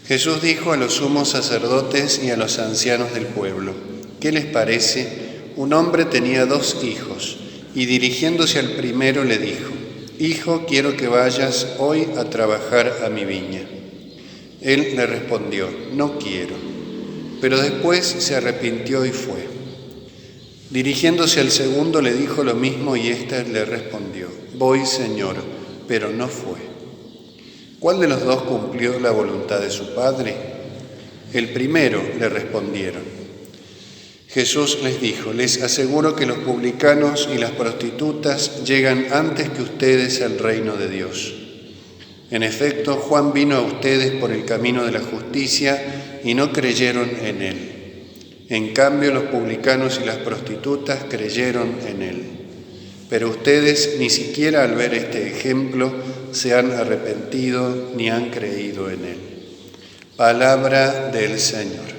Jesús dijo a los sumos sacerdotes y a los ancianos del pueblo: ¿Qué les parece? Un hombre tenía 2 hijos, y dirigiéndose al primero le dijo: Hijo, quiero que vayas hoy a trabajar a mi viña. Él le respondió: No quiero. Pero después se arrepintió y fue. Dirigiéndose al segundo le dijo lo mismo, y éste le respondió: Voy, Señor, pero no fue. ¿Cuál de los 2 cumplió la voluntad de su padre? El primero, le respondieron. Jesús les dijo: Les aseguro que los publicanos y las prostitutas llegan antes que ustedes al reino de Dios. En efecto, Juan vino a ustedes por el camino de la justicia y no creyeron en él. En cambio, los publicanos y las prostitutas creyeron en él. Pero ustedes ni siquiera al ver este ejemplo se han arrepentido ni han creído en él. Palabra del Señor.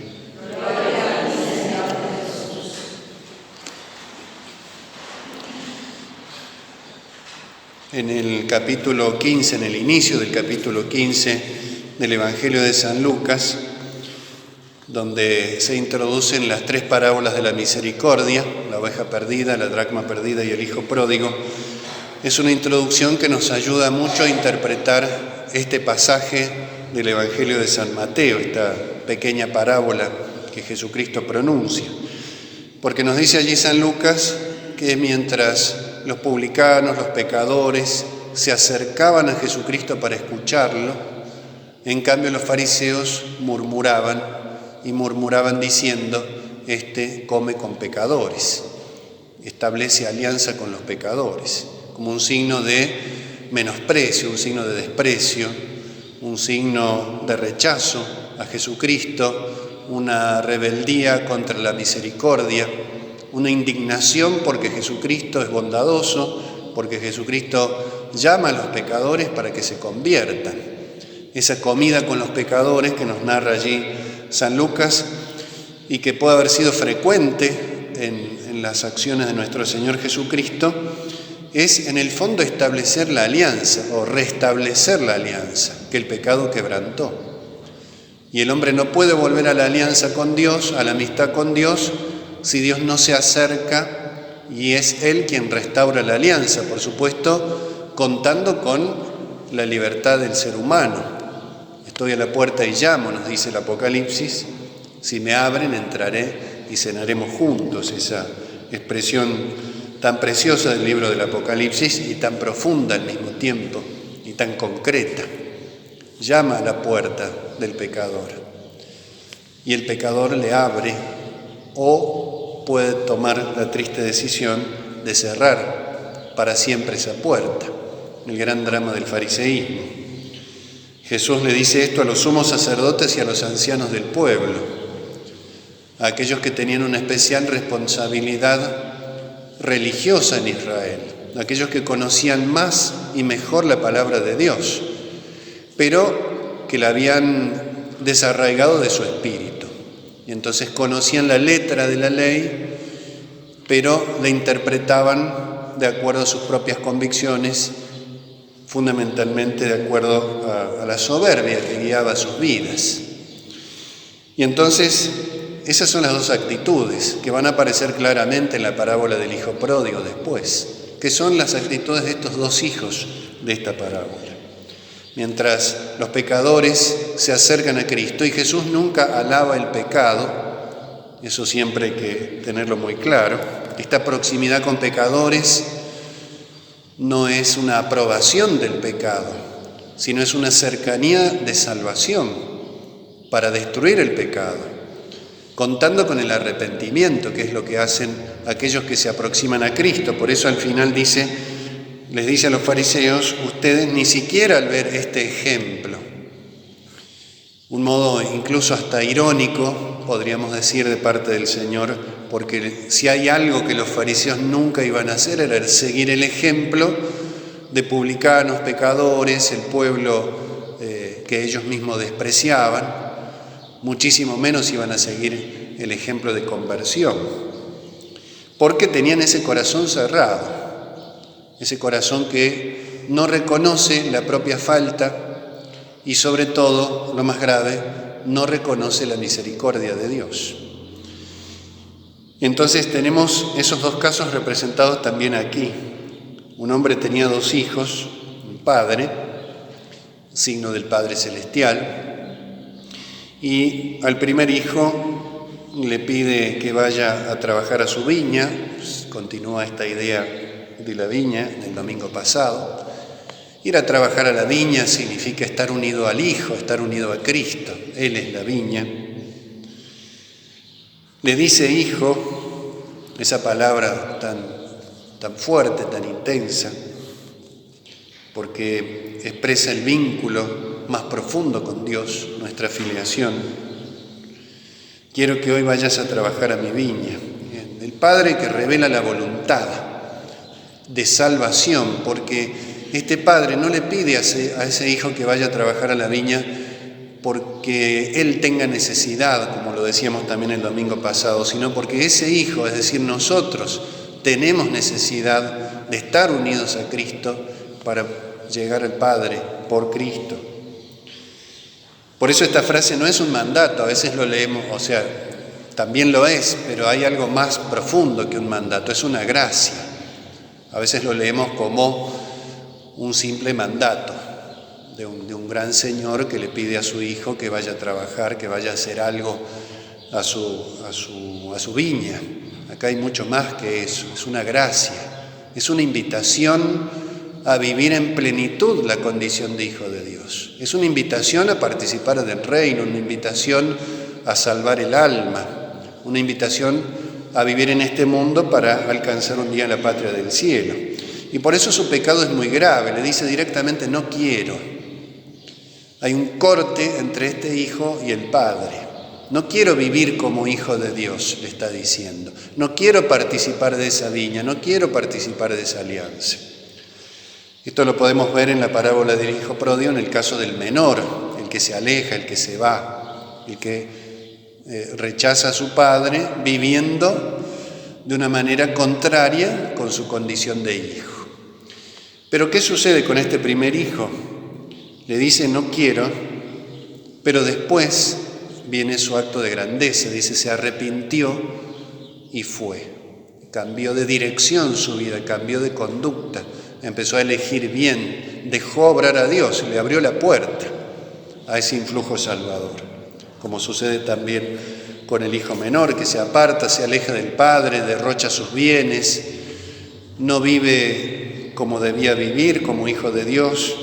En el capítulo 15, en el inicio del capítulo 15 del Evangelio de San Lucas, donde se introducen las 3 parábolas de la misericordia, la oveja perdida, la dracma perdida y el hijo pródigo, es una introducción que nos ayuda mucho a interpretar este pasaje del Evangelio de San Mateo, esta pequeña parábola que Jesucristo pronuncia. Porque nos dice allí San Lucas que mientras los publicanos, los pecadores, se acercaban a Jesucristo para escucharlo, en cambio los fariseos murmuraban diciendo: Este come con pecadores, establece alianza con los pecadores, como un signo de menosprecio, un signo de desprecio, un signo de rechazo a Jesucristo, una rebeldía contra la misericordia, una indignación porque Jesucristo es bondadoso, porque Jesucristo llama a los pecadores para que se conviertan. Esa comida con los pecadores que nos narra allí San Lucas y que puede haber sido frecuente en las acciones de nuestro Señor Jesucristo, es en el fondo establecer la alianza o restablecer la alianza que el pecado quebrantó. Y el hombre no puede volver a la alianza con Dios, a la amistad con Dios, si Dios no se acerca y es Él quien restaura la alianza, por supuesto, contando con la libertad del ser humano. Estoy a la puerta y llamo, nos dice el Apocalipsis. Si me abren, entraré y cenaremos juntos. Esa expresión tan preciosa del libro del Apocalipsis y tan profunda al mismo tiempo y tan concreta. Llama a la puerta del pecador y el pecador le abre, o puede tomar la triste decisión de cerrar para siempre esa puerta, el gran drama del fariseísmo. Jesús le dice esto a los sumos sacerdotes y a los ancianos del pueblo, a aquellos que tenían una especial responsabilidad religiosa en Israel, a aquellos que conocían más y mejor la palabra de Dios, pero que la habían desarraigado de su espíritu. Y entonces conocían la letra de la ley, pero la interpretaban de acuerdo a sus propias convicciones, fundamentalmente de acuerdo a la soberbia que guiaba sus vidas. Y entonces esas son las 2 actitudes que van a aparecer claramente en la parábola del hijo pródigo después, que son las actitudes de estos 2 hijos de esta parábola. Mientras los pecadores se acercan a Cristo, y Jesús nunca alaba el pecado, eso siempre hay que tenerlo muy claro. Esta proximidad con pecadores no es una aprobación del pecado, sino es una cercanía de salvación para destruir el pecado, contando con el arrepentimiento, que es lo que hacen aquellos que se aproximan a Cristo. Por eso al final les dice a los fariseos: ustedes ni siquiera al ver este ejemplo, un modo incluso hasta irónico, podríamos decir, de parte del Señor, porque si hay algo que los fariseos nunca iban a hacer era seguir el ejemplo de publicanos, pecadores, el pueblo que ellos mismos despreciaban, muchísimo menos iban a seguir el ejemplo de conversión, porque tenían ese corazón cerrado, ese corazón que no reconoce la propia falta y sobre todo, lo más grave, no reconoce la misericordia de Dios. Entonces tenemos esos dos casos representados también aquí. Un hombre tenía 2 hijos, un padre, signo del Padre Celestial, y al primer hijo le pide que vaya a trabajar a su viña. Continúa esta idea de la viña del domingo pasado. Ir a trabajar a la viña significa estar unido al Hijo, estar unido a Cristo. Él es la viña. Le dice hijo, esa palabra tan fuerte, tan intensa, porque expresa el vínculo más profundo con Dios, nuestra filiación. Quiero que hoy vayas a trabajar a mi viña. El Padre que revela la voluntad de salvación, porque este padre no le pide a ese hijo que vaya a trabajar a la viña porque él tenga necesidad, como lo decíamos también el domingo pasado, sino porque ese hijo, es decir, nosotros, tenemos necesidad de estar unidos a Cristo para llegar al Padre por Cristo. Por eso esta frase no es un mandato, a veces lo leemos, o sea, también lo es, pero hay algo más profundo que un mandato, es una gracia. A veces lo leemos como un simple mandato de un gran señor que le pide a su hijo que vaya a trabajar, que vaya a hacer algo a su viña. Acá hay mucho más que eso, es una gracia, es una invitación a vivir en plenitud la condición de hijo de Dios. Es una invitación a participar del reino, una invitación a salvar el alma, una invitación a vivir en este mundo para alcanzar un día la patria del cielo. Y por eso su pecado es muy grave, le dice directamente no quiero. Hay un corte entre este hijo y el padre. No quiero vivir como hijo de Dios, le está diciendo. No quiero participar de esa viña, no quiero participar de esa alianza. Esto lo podemos ver en la parábola del hijo pródigo, en el caso del menor, el que se aleja, el que se va, el que rechaza a su padre viviendo de una manera contraria con su condición de hijo. Pero ¿qué sucede con este primer hijo? Le dice no quiero, pero después viene su acto de grandeza, dice se arrepintió y fue. Cambió de dirección su vida, cambió de conducta, empezó a elegir bien, dejó obrar a Dios, le abrió la puerta a ese influjo salvador. Como sucede también con el hijo menor, que se aparta, se aleja del padre, derrocha sus bienes, no vive como debía vivir, como hijo de Dios,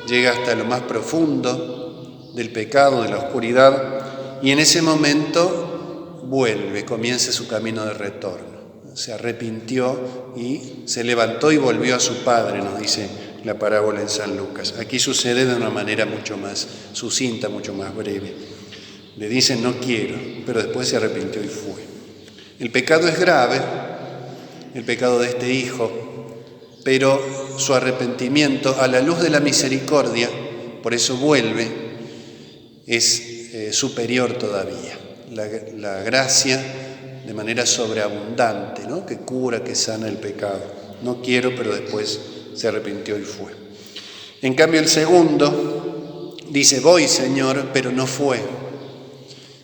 llega hasta lo más profundo del pecado, de la oscuridad, y en ese momento vuelve, comienza su camino de retorno. Se arrepintió y se levantó y volvió a su padre, nos dice la parábola en San Lucas. Aquí sucede de una manera mucho más sucinta, mucho más breve. Le dicen no quiero, pero después se arrepintió y fue. El pecado es grave, el pecado de este hijo, pero su arrepentimiento a la luz de la misericordia, por eso vuelve, es superior todavía. La gracia de manera sobreabundante, ¿no? Que cura, que sana el pecado. No quiero, pero después se arrepintió y fue. En cambio el segundo dice, voy Señor, pero no fue.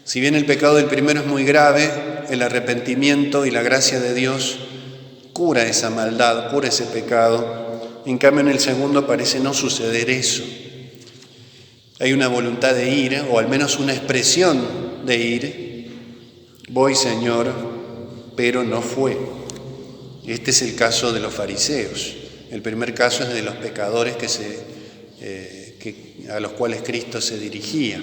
Si bien el pecado del primero es muy grave, el arrepentimiento y la gracia de Dios cura esa maldad, cura ese pecado. En cambio en el segundo parece no suceder eso. Hay una voluntad de ir, o al menos una expresión de ir. Voy Señor, pero no fue. Este es el caso de los fariseos. El primer caso es de los pecadores a los cuales Cristo se dirigía.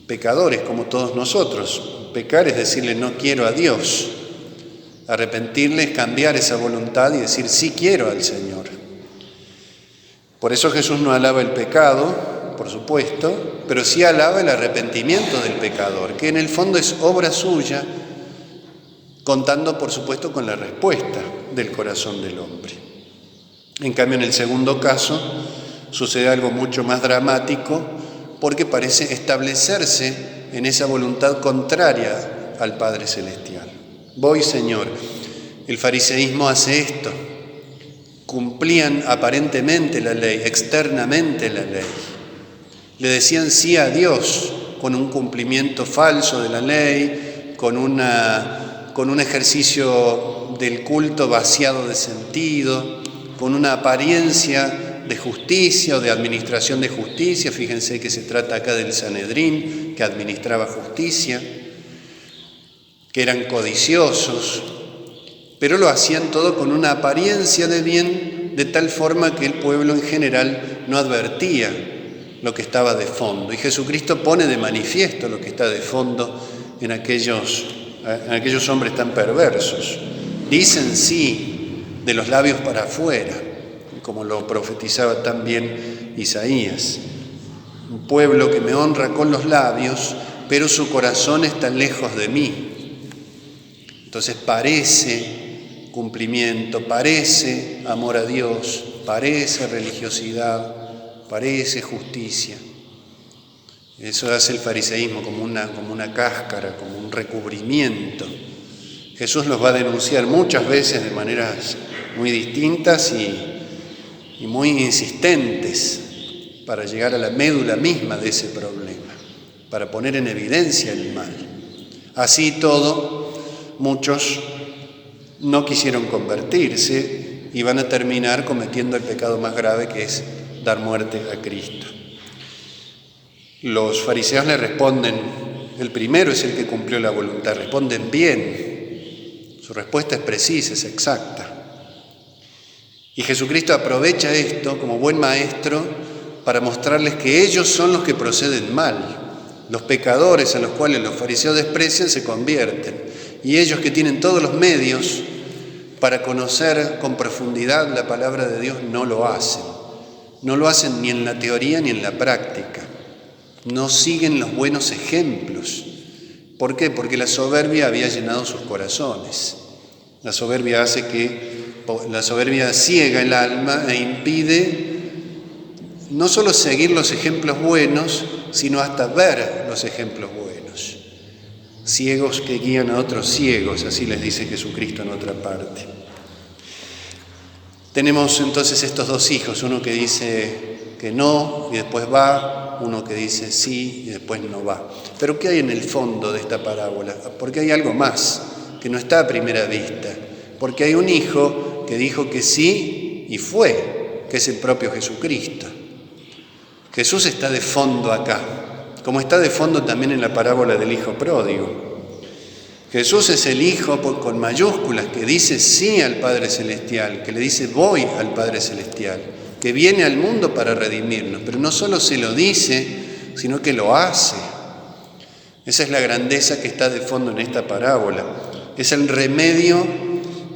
Pecadores como todos nosotros. Pecar es decirle no quiero a Dios. Arrepentirle es cambiar esa voluntad y decir sí quiero al Señor. Por eso Jesús no alaba el pecado, por supuesto, pero sí alaba el arrepentimiento del pecador, que en el fondo es obra suya, contando por supuesto con la respuesta del corazón del hombre. En cambio en el segundo caso sucede algo mucho más dramático, porque parece establecerse en esa voluntad contraria al Padre Celestial. Voy, Señor. El fariseísmo hace esto. Cumplían aparentemente la ley, externamente la ley. Le decían sí a Dios con un cumplimiento falso de la ley, con un ejercicio del culto vaciado de sentido, con una apariencia de justicia o de administración de justicia. Fíjense que se trata acá del Sanedrín, que administraba justicia, que eran codiciosos, pero lo hacían todo con una apariencia de bien, de tal forma que el pueblo en general no advertía lo que estaba de fondo. Y Jesucristo pone de manifiesto lo que está de fondo en aquellos hombres tan perversos. Dicen sí de los labios para afuera, como lo profetizaba también Isaías. Un pueblo que me honra con los labios, pero su corazón está lejos de mí. Entonces parece cumplimiento, parece amor a Dios, parece religiosidad, parece justicia. Eso hace el fariseísmo como una cáscara, como un recubrimiento. Jesús los va a denunciar muchas veces de maneras muy distintas y muy insistentes para llegar a la médula misma de ese problema, para poner en evidencia el mal. Así todo, muchos no quisieron convertirse y van a terminar cometiendo el pecado más grave, que es dar muerte a Cristo. Los fariseos le responden, el primero es el que cumplió la voluntad, responden bien, su respuesta es precisa, es exacta. Y Jesucristo aprovecha esto como buen maestro para mostrarles que ellos son los que proceden mal. Los pecadores a los cuales los fariseos desprecian se convierten, y ellos que tienen todos los medios para conocer con profundidad la palabra de Dios no lo hacen. No lo hacen ni en la teoría ni en la práctica. No siguen los buenos ejemplos. ¿Por qué? Porque la soberbia había llenado sus corazones. La soberbia ciega el alma e impide no solo seguir los ejemplos buenos, sino hasta ver los ejemplos buenos. Ciegos que guían a otros ciegos, así les dice Jesucristo en otra parte. Tenemos entonces estos dos hijos, uno que dice que no y después va, uno que dice sí y después no va. Pero ¿qué hay en el fondo de esta parábola? Porque hay algo más que no está a primera vista. Porque hay un hijo que dijo que sí y fue, que es el propio Jesucristo. Jesús está de fondo acá, como está de fondo también en la parábola del hijo pródigo. Jesús es el Hijo con mayúsculas que dice sí al Padre Celestial, que le dice voy al Padre Celestial, que viene al mundo para redimirnos, pero no solo se lo dice, sino que lo hace. Esa es la grandeza que está de fondo en esta parábola. Es el remedio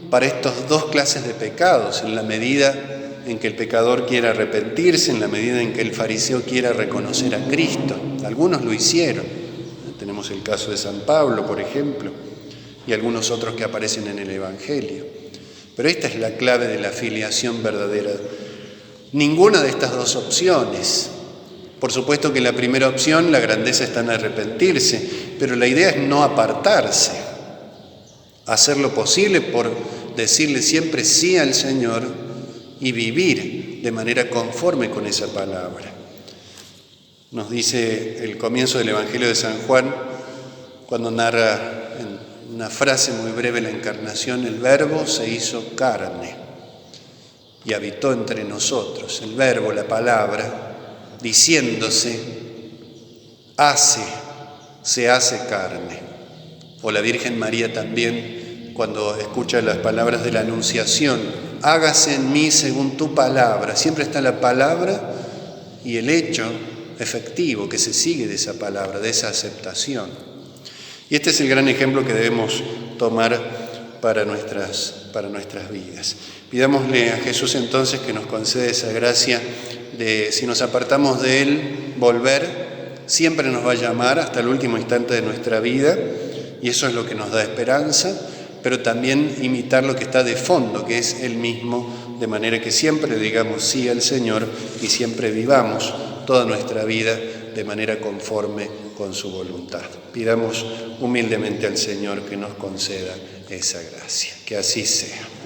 para estas dos clases de pecados, en la medida en que el pecador quiera arrepentirse, en la medida en que el fariseo quiera reconocer a Cristo. Algunos lo hicieron. Tenemos el caso de San Pablo, por ejemplo, y algunos otros que aparecen en el Evangelio. Pero esta es la clave de la filiación verdadera. Ninguna de estas dos opciones. Por supuesto que la primera opción, la grandeza está en arrepentirse, pero la idea es no apartarse, hacer lo posible por decirle siempre sí al Señor y vivir de manera conforme con esa palabra. Nos dice el comienzo del Evangelio de San Juan, cuando narra en una frase muy breve la encarnación: el Verbo se hizo carne y habitó entre nosotros. El Verbo, la palabra, diciéndose, se hace carne. O la Virgen María también, cuando escucha las palabras de la Anunciación: hágase en mí según tu palabra. Siempre está la palabra y el hecho efectivo que se sigue de esa palabra, de esa aceptación. Y este es el gran ejemplo que debemos tomar para nuestras vidas. Pidámosle a Jesús entonces que nos conceda esa gracia de, si nos apartamos de Él, volver. Siempre nos va a llamar hasta el último instante de nuestra vida, y eso es lo que nos da esperanza, pero también imitar lo que está de fondo, que es Él mismo, de manera que siempre digamos sí al Señor y siempre vivamos toda nuestra vida de manera conforme con su voluntad. Pidamos humildemente al Señor que nos conceda esa gracia. Que así sea.